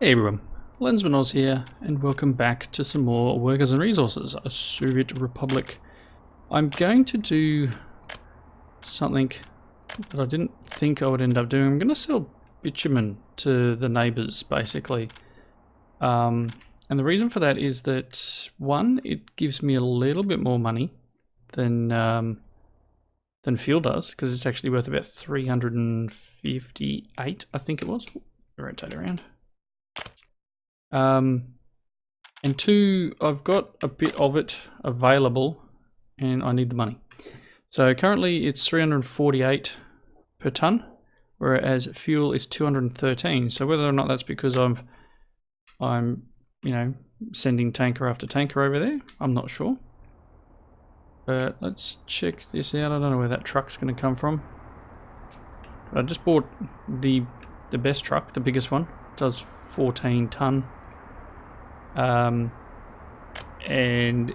Hey everyone, Lensmanoz here, and welcome back to some more Workers and Resources, a Soviet Republic. I'm going to do something that I didn't think I would end up doing. I'm going to sell bitumen to the neighbours, basically. And the reason for that is that, one, it gives me a little bit more money than fuel does, because it's actually worth about 358, I think it was. Rotate around. And two, I've got a bit of it available and I need the money. So currently it's 348 per ton, whereas fuel is 213. So whether or not that's because I'm you know, sending tanker after tanker over there, I'm not sure. But let's check this out. I don't know where that truck's going to come from. I just bought the best truck, the biggest one. It does 14 ton. And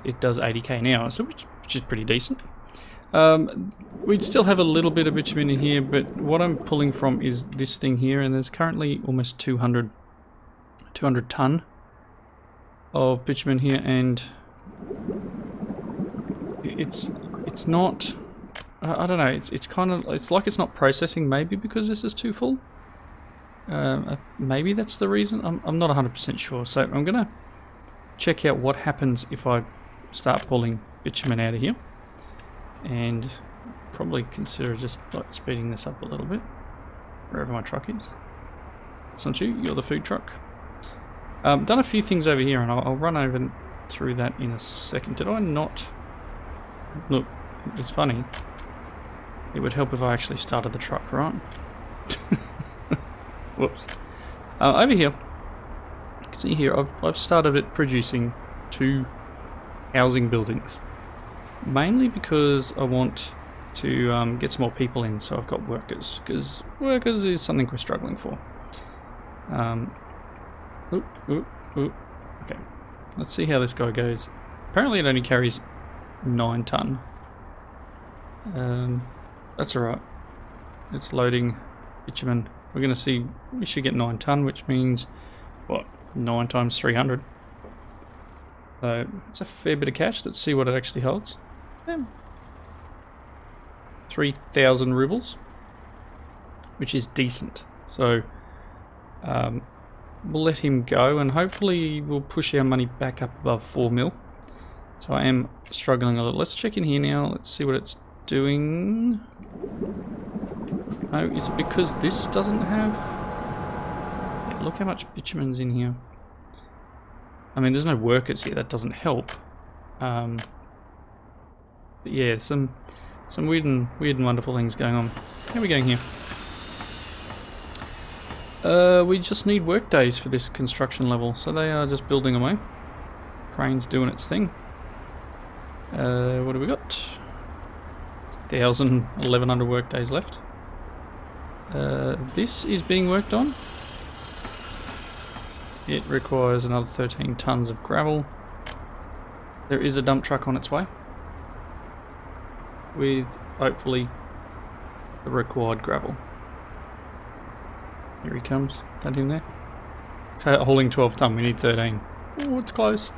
it does 80k an hour, so which is pretty decent. We'd still have a little bit of bitumen in here, but what I'm pulling from is this thing here, and there's currently almost 200 ton of bitumen here, and it's not, I don't know, it's kind of, it's like it's not processing, maybe because this is too full. Maybe that's the reason. I'm not 100% sure, so I'm gonna check out what happens if I start pulling bitumen out of here, and probably consider just like speeding this up a little bit wherever my truck is. It's not you, you're the food truck. Done a few things over here, and I'll run over through that in a second. Did I not? Look, it's funny. It would help if I actually started the truck, right? Whoops. Over here, you can see here, I've started it producing 2 housing buildings. Mainly because I want to get some more people in, so I've got workers, because workers is something we're struggling for. Okay, let's see how this guy goes. Apparently it only carries 9 ton. That's alright. It's loading bitumen. We're going to see, we should get 9 ton, which means, what, 9 times 300. So it's a fair bit of cash. Let's see what it actually holds. 3,000 rubles, which is decent. So we'll let him go, and hopefully we'll push our money back up above 4 mil. So I am struggling a little. Let's check in here now. Let's see what it's doing. Oh, is it because this doesn't have... Yeah, look how much bitumen's in here. I mean, there's no workers here. That doesn't help. But yeah, some weird and wonderful things going on. How are we going here? We just need work days for this construction level, so they are just building away. Crane's doing its thing. What do we got? 1,100 work days left. This is being worked on. It requires another 13 tons of gravel. There is a dump truck on its way, with hopefully the required gravel. Here he comes. That him there. Hauling 12 ton. We need 13. Oh, it's close.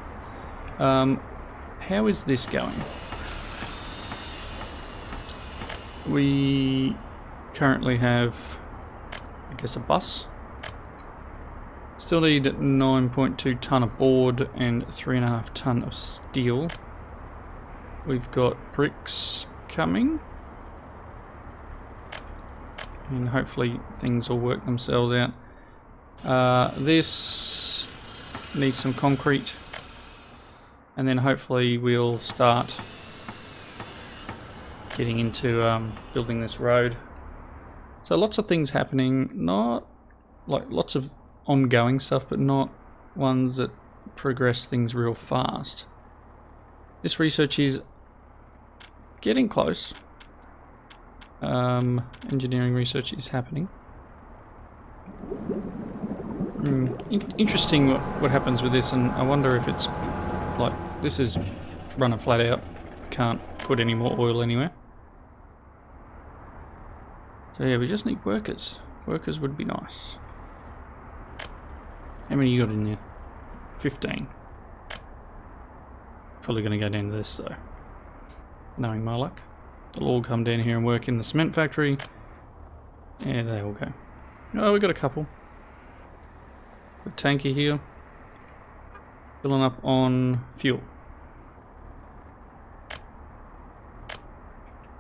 How is this going? We currently have, I guess, a bus. Still need 9.2 ton of board and 3.5 ton of steel. We've got bricks coming, and hopefully things will work themselves out. This needs some concrete, and then hopefully we'll start getting into building this road. So lots of things happening, not like lots of ongoing stuff, but not ones that progress things real fast. This research is getting close. Engineering research is happening. Interesting what happens with this, and I wonder if it's like, this is running flat out, can't put any more oil anywhere. So yeah, we just need workers. Workers would be nice. How many you got in there? 15. Probably going to go down to this though, knowing my luck. They'll all come down here and work in the cement factory. Yeah, they all go. Oh, we got a couple. Got tanky here. Filling up on fuel.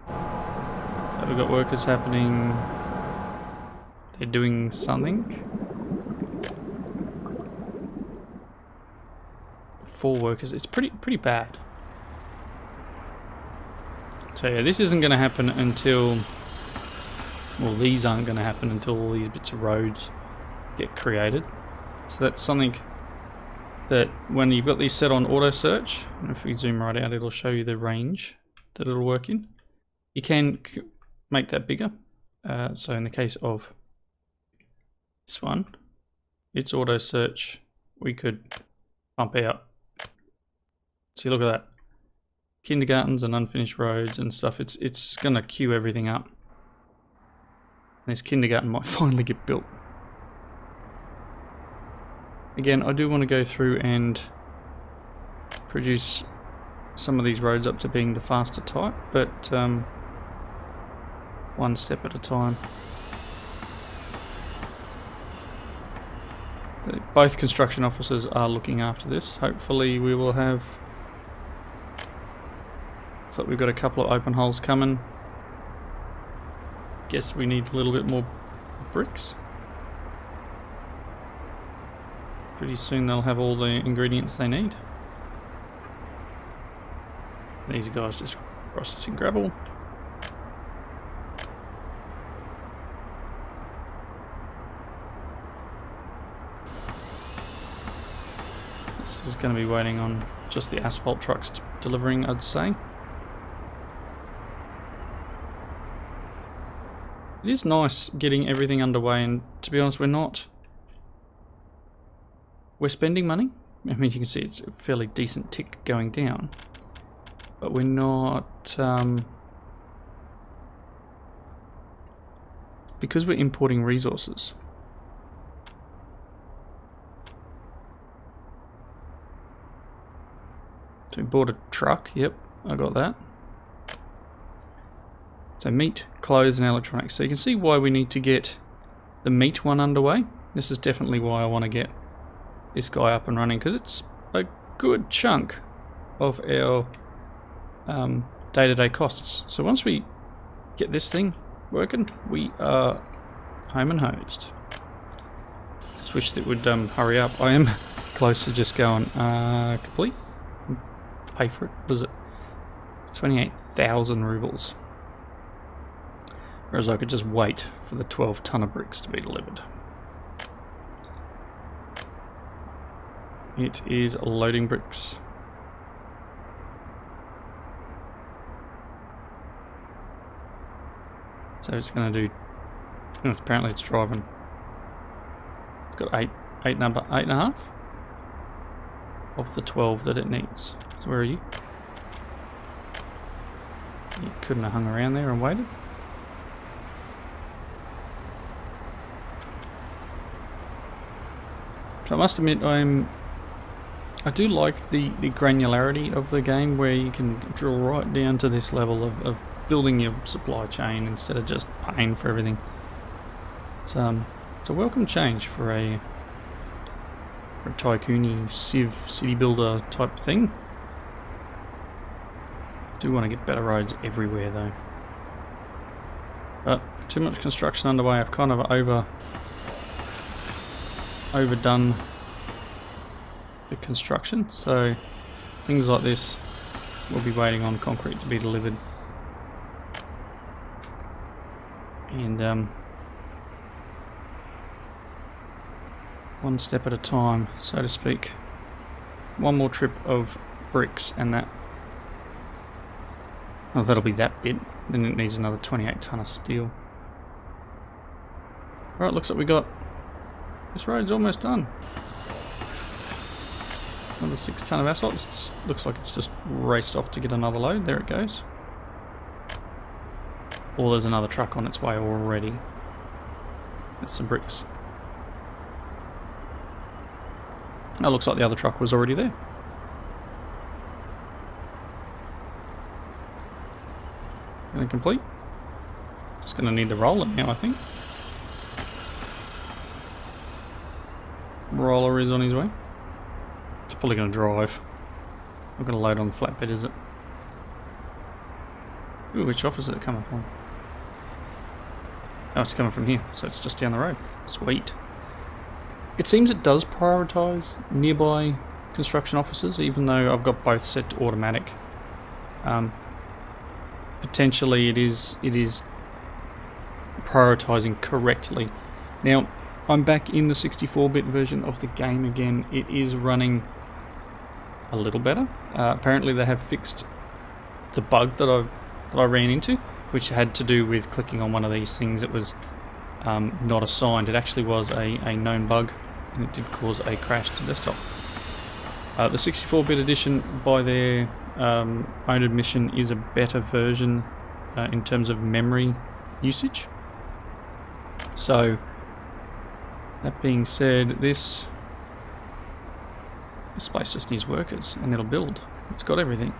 So we've got workers happening. They're doing something. 4 workers. It's pretty bad. So yeah, this isn't going to happen until, well, these aren't going to happen until all these bits of roads get created. So that's something that when you've got these set on auto search, and if we zoom right out, it'll show you the range that it'll work in. You can make that bigger. So in the case of this one, it's auto search. We could pump out. See, look at that. Kindergartens and unfinished roads and stuff. It's gonna queue everything up. This kindergarten might finally get built. Again, I do want to go through and produce some of these roads up to being the faster type, but one step at a time. Both construction officers are looking after this. Hopefully we will have... So we've got a couple of open holes coming. Guess we need a little bit more bricks. Pretty soon they'll have all the ingredients they need. These guys just processing gravel. This is going to be waiting on just the asphalt trucks delivering, I'd say. It is nice getting everything underway, and to be honest, we're spending money. I mean, you can see it's a fairly decent tick going down, but we're not, because we're importing resources. So we bought a truck, yep, I got that. So meat, clothes and electronics. So you can see why we need to get the meat one underway. This is definitely why I want to get this guy up and running, because it's a good chunk of our day-to-day costs. So once we get this thing working, we are home and hosed. Just wish that would hurry up. I am close to just going complete. Pay for it. What is it? 28,000 rubles. Whereas I could just wait for the 12 ton of bricks to be delivered. It is loading bricks. So it's going to do... Oh, apparently it's driving. It's got 8.5 of the 12 that it needs. So where are you? You couldn't have hung around there and waited. So I must admit, I do like the granularity of the game, where you can drill right down to this level of building your supply chain instead of just paying for everything. It's a welcome change for a tycoon-y Civ city builder type thing. Do want to get better roads everywhere though. But too much construction underway. I've kind of overdone the construction, so things like this will be waiting on concrete to be delivered, and one step at a time, so to speak. One more trip of bricks and that, oh, that'll be that bit. Then it needs another 28 ton of steel. Right, looks like we got, this road's almost done. Another 6 ton of asphalt. This just looks like it's just raced off to get another load. There it goes. Or there's another truck on its way already. That's some bricks. Oh, looks like the other truck was already there. Gonna complete. Just gonna need the roller now, I think. Roller is on his way. It's probably gonna drive. Not gonna load on the flatbed, is it? Ooh, which office is it coming from? Oh, it's coming from here, so it's just down the road. Sweet. It seems it does prioritise nearby construction offices, even though I've got both set to automatic. Potentially it is prioritising correctly. Now, I'm back in the 64-bit version of the game again. It is running a little better. Apparently they have fixed the bug that I ran into, which had to do with clicking on one of these things. It was not assigned. It actually was a known bug, and it did cause a crash to desktop. The 64-bit edition, by their own admission, is a better version in terms of memory usage. So, that being said, this place just needs workers, and it'll build. It's got everything.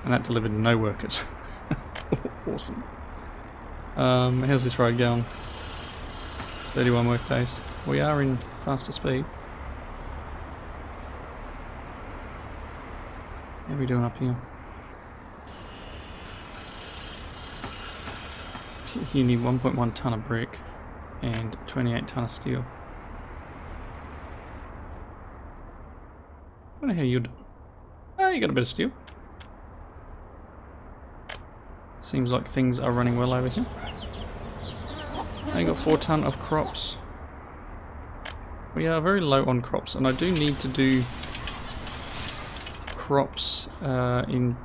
And that delivered no workers. Awesome. How's this road going? 31 work days. We are in faster speed. How are we doing up here? You need 1.1 tonne of brick and 28 tonne of steel. I wonder how you're doing. Oh, you got a bit of steel. Seems like things are running well over here. I got 4 tonne of crops. We are very low on crops, and I do need to do crops to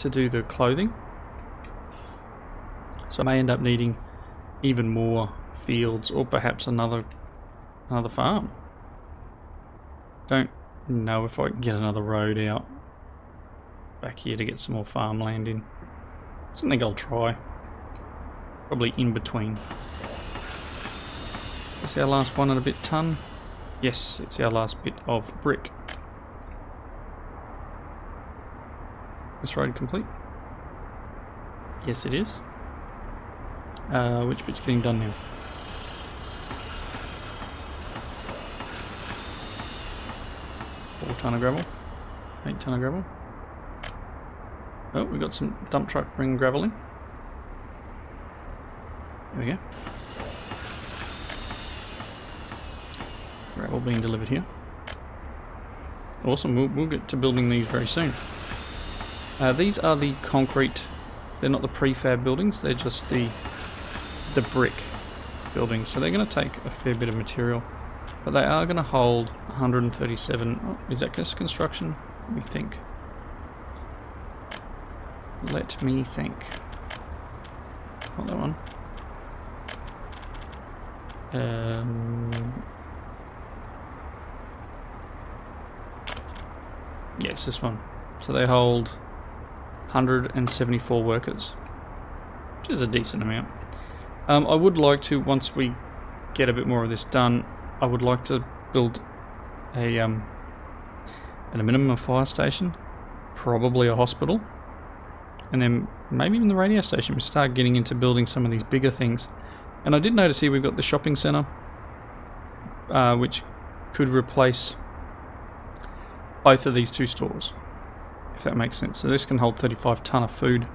do the clothing. So I may end up needing even more fields, or perhaps another farm. Don't know if I can get another road out back here to get some more farmland in. I think I'll try. Probably in between. Is our last 1 and a bit tonne? Yes, it's our last bit of brick. This road complete? Yes, it is. Which bit's getting done now? Four tonne of gravel. 8 tonne of gravel. Oh, we got some dump truck bringing gravel in. There we go. Gravel being delivered here. Awesome, we'll get to building these very soon. These are the concrete, they're not the prefab buildings, they're just the brick buildings. So they're going to take a fair bit of material, but they are going to hold 137. Oh, is that just construction? Let me think. Let me think. Not that one. Yes, this one. So they hold 174 workers, which is a decent amount. I would like to, once we get a bit more of this done, I would like to build a minimum a fire station, probably a hospital, and then maybe even the radio station. We start getting into building some of these bigger things. And I did notice here we've got the shopping centre, which could replace both of these 2 stores, if that makes sense. So this can hold 35 tonne of food,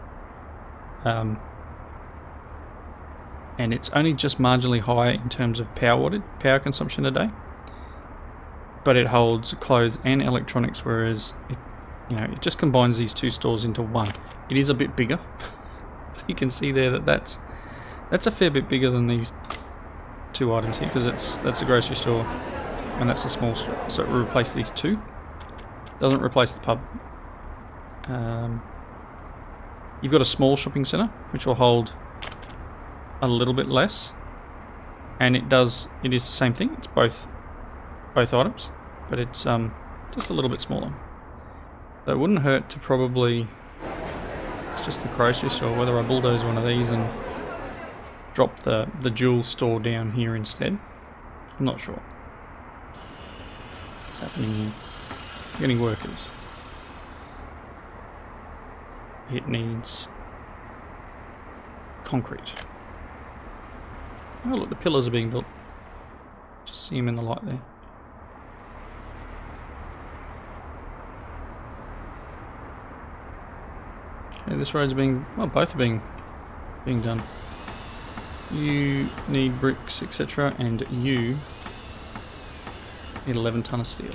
and it's only just marginally higher in terms of power consumption a day, but it holds clothes and electronics, whereas it just combines these 2 stores into one. It is a bit bigger. So you can see there that's a fair bit bigger than these 2 items here, because that's a grocery store and that's a small store. So it will replace these 2. Doesn't replace the pub. You've got a small shopping centre which will hold a little bit less, and it is the same thing. It's both items, but it's just a little bit smaller. So it wouldn't hurt to probably, it's just the grocery store, whether I bulldoze one of these and drop the dual store down here instead. I'm not sure. What's happening here? Getting workers. It needs concrete. Oh look, the pillars are being built. Just see them in the light there. Okay, this road's being, well, both are being done. You need bricks, etc., and you need 11 ton of steel.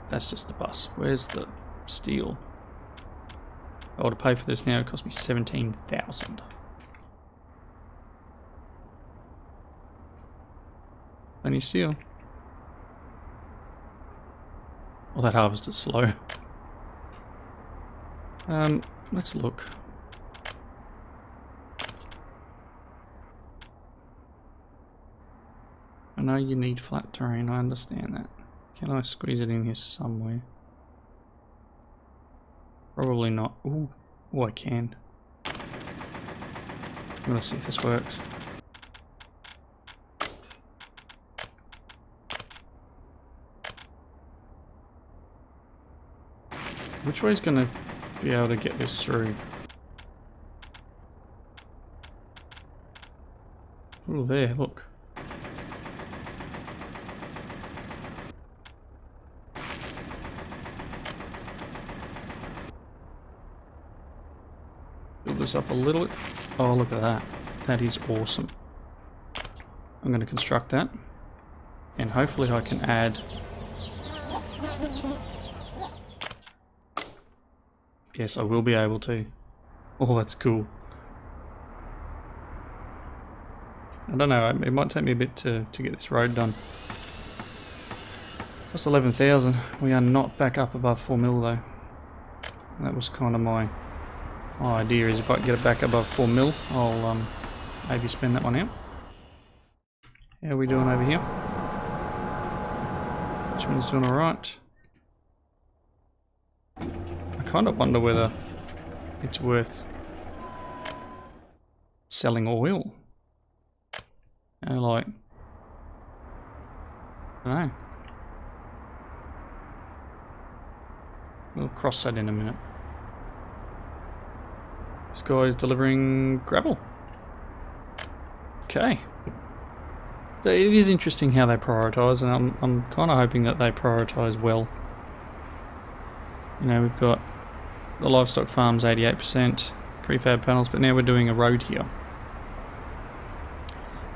That's just the bus. Where's the steel? Oh, to pay for this now, it cost me 17,000. Any steel? Well, that harvest is slow. Let's look. I know you need flat terrain, I understand that. Can I squeeze it in here somewhere? Probably not. Ooh, oh, I can. I'm gonna see if this works. Which way is gonna be able to get this through? Oh, there, look. Build this up a little bit. Oh, look at that. That is awesome. I'm going to construct that. And hopefully I can add... Yes, I will be able to. Oh, that's cool. I don't know, it might take me a bit to get this road done. That's 11,000. We are not back up above 4 mil though. That was kind of my idea, is if I can get it back above 4 mil, I'll maybe spend that one out. How are we doing over here? Bitumen's doing alright. I kind of wonder whether it's worth selling oil. You know, like, I don't know. We'll cross that in a minute. This guy is delivering gravel. Okay. So it is interesting how they prioritise, and I'm kind of hoping that they prioritise well. You know, we've got the livestock farms 88%, prefab panels, but now we're doing a road here.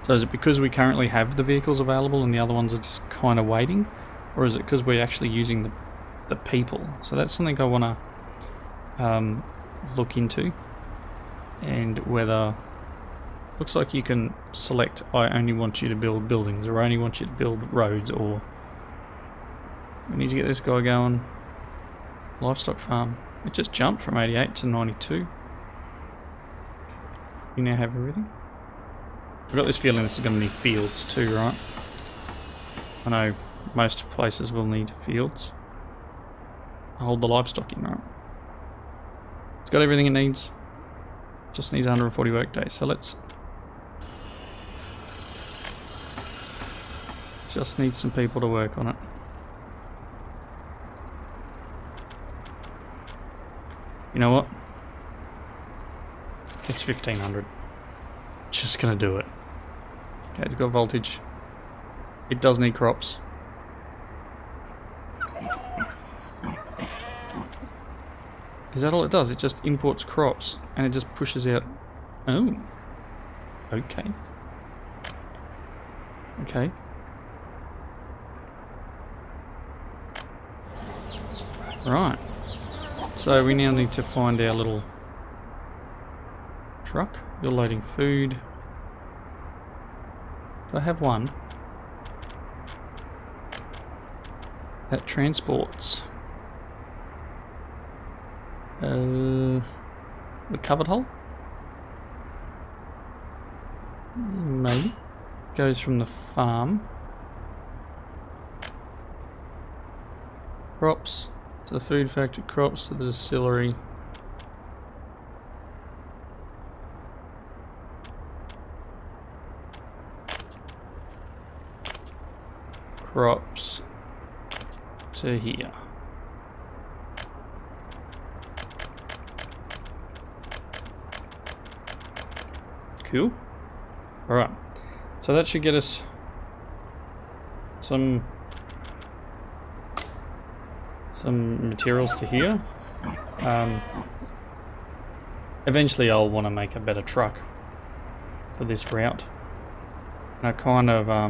So is it because we currently have the vehicles available and the other ones are just kind of waiting? Or is it because we're actually using the people? So that's something I want to look into. And whether... Looks like you can select, I only want you to build buildings, or I only want you to build roads, or... We need to get this guy going. Livestock farm. It just jumped from 88 to 92. You now have everything. I've got this feeling this is going to need fields too, right? I know most places will need fields. I'll hold the livestock in, right? It's got everything it needs. Just needs 140 work days, so let's... Just need some people to work on it. You know what? It's 1500. Just gonna do it. Okay, it's got voltage. It does need crops. Is that all it does? It just imports crops and it just pushes out... Oh. Okay. Okay. Right. So we now need to find our little truck. You're loading food. Do I have one that transports the covered hull? Maybe. Goes from the farm. Crops to the food factory, crops to the distillery. crops to here. Cool. Alright, so that should get us some materials to here. Eventually I'll want to make a better truck for this route. And I kind of, are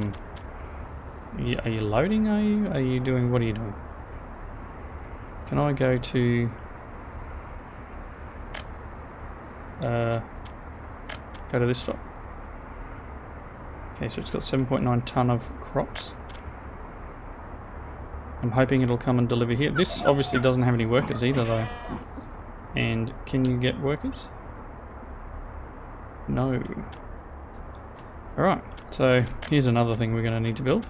you loading, are you doing, what are you doing? Can I go to, go to this stop? Okay, so it's got 7.9 ton of crops. I'm hoping it'll come and deliver here. This obviously doesn't have any workers either though. And can you get workers? No. Alright, so here's another thing we're going to need to build.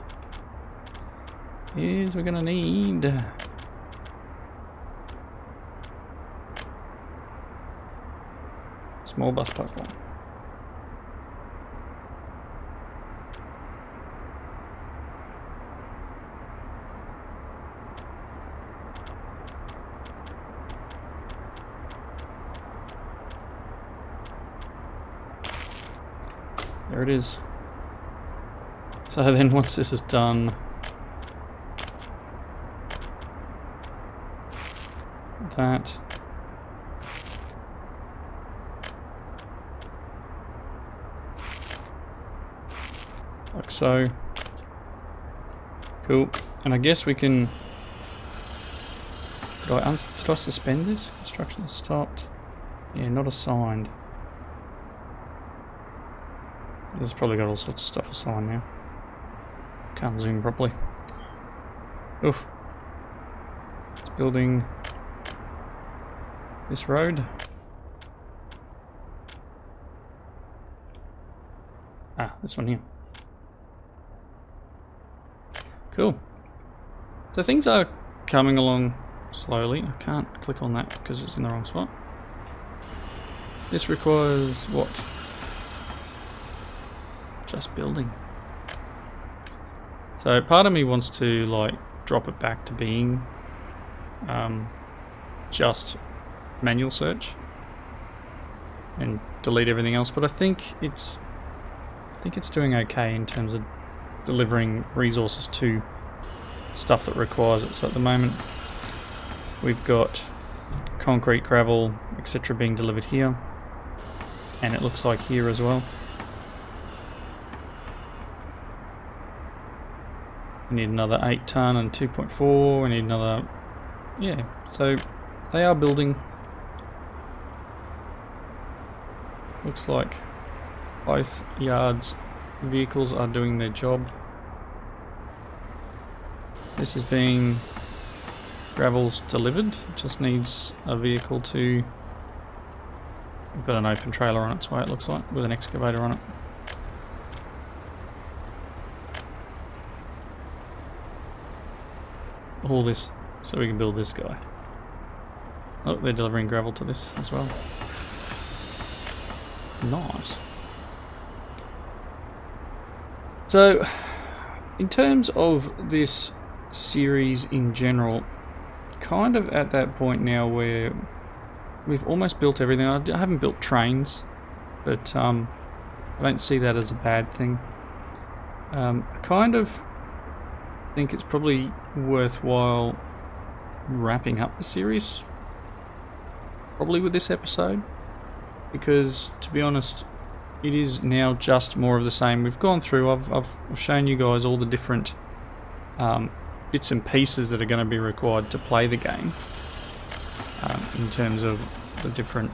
We're going to need small bus platform. There it is. So then once this is done, that, like so. Cool. And I guess we can, did I suspend this? Construction stopped. Yeah, not assigned. This has probably got all sorts of stuff assigned now. Can't zoom properly. Oof. It's building this road. Ah, this one here. Cool. So things are coming along slowly. I can't click on that because it's in the wrong spot. This requires what? Just building. So part of me wants to like drop it back to being just manual search and delete everything else, but I think it's doing okay in terms of delivering resources to stuff that requires it. So at the moment we've got concrete, gravel, etc. being delivered here, and it looks like here as well. We need another 8 ton and 2.4. We need another, yeah. So they are building. Looks like both yards vehicles are doing their job. This is being gravel's delivered. It just needs a vehicle to. We've got an open trailer on its way. It looks like with an excavator on it. All this so we can build this guy. Oh, they're delivering gravel to this as well. Nice. So, in terms of this series in general, kind of at that point now where we've almost built everything. I haven't built trains, but I don't see that as a bad thing. I kind of think it's probably worthwhile wrapping up the series, probably with this episode, because to be honest, it is now just more of the same. We've gone through, I've shown you guys all the different bits and pieces that are going to be required to play the game, in terms of the different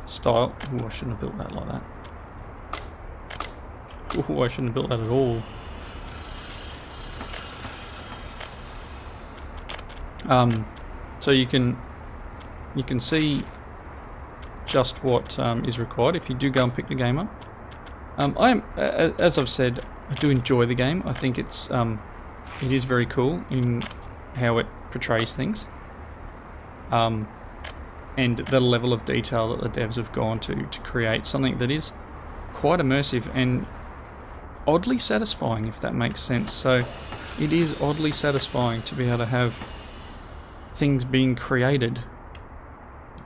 style. Ooh, I shouldn't have built that like that. Ooh, I shouldn't have built that at all. So you can see just what is required if you do go and pick the game up. As I've said, I do enjoy the game. I think it is very cool in how it portrays things, and the level of detail that the devs have gone to create something that is quite immersive. And oddly satisfying, if that makes sense. So it is oddly satisfying to be able to have things being created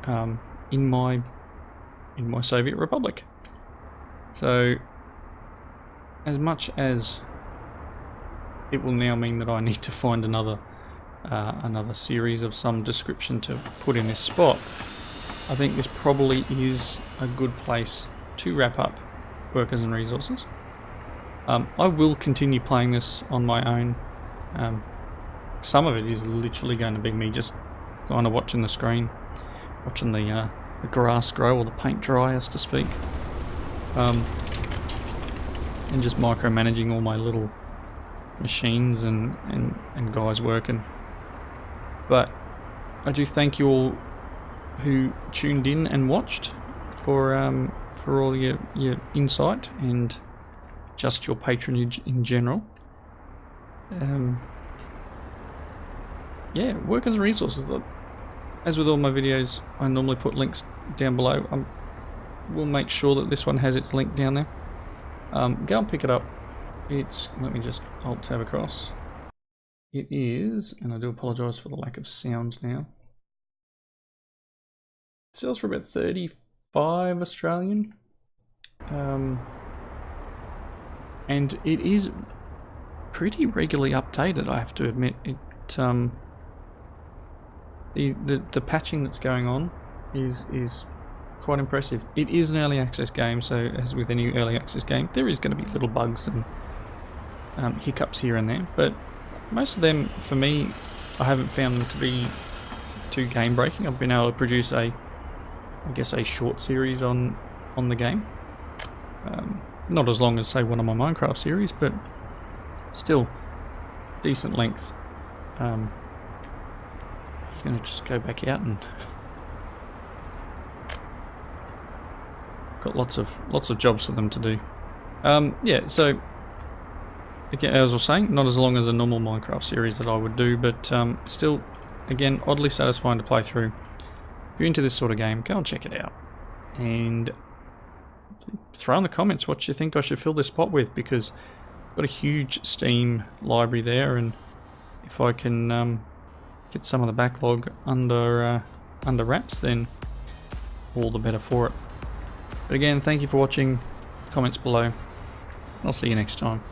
in my Soviet Republic. So as much as it will now mean that I need to find another series of some description to put in this spot, I think this probably is a good place to wrap up Workers and Resources. I will continue playing this on my own. Some of it is literally going to be me just kind of watching the screen, watching the grass grow or the paint dry, as to speak, and just micromanaging all my little machines and guys working. But I do thank you all who tuned in and watched for all your insight and just your patronage in general. Yeah, Workers and Resources. As with all my videos, I normally put links down below. We'll make sure that this one has its link down there. Go and pick it up. Let me just Alt-tab across. It is, and I do apologise for the lack of sound now. It sells for about 35 Australian. And it is pretty regularly updated, I have to admit. The patching that's going on is quite impressive. It is an early access game, so as with any early access game, there is going to be little bugs and hiccups here and there, but most of them, for me, I haven't found them to be too game breaking. I've been able to produce I guess a short series on the game. Not as long as, say, one of my Minecraft series, but still decent length. You're going to just go back out and got lots of jobs for them to do. Yeah, so again, as I was saying, not as long as a normal Minecraft series that I would do, but still, again, oddly satisfying to play through. If you're into this sort of game, go and check it out. And throw in the comments what you think I should fill this spot with, because I've got a huge Steam library there, and if I can get some of the backlog under wraps, then all the better for it. But again, thank you for watching. Comments below. I'll see you next time.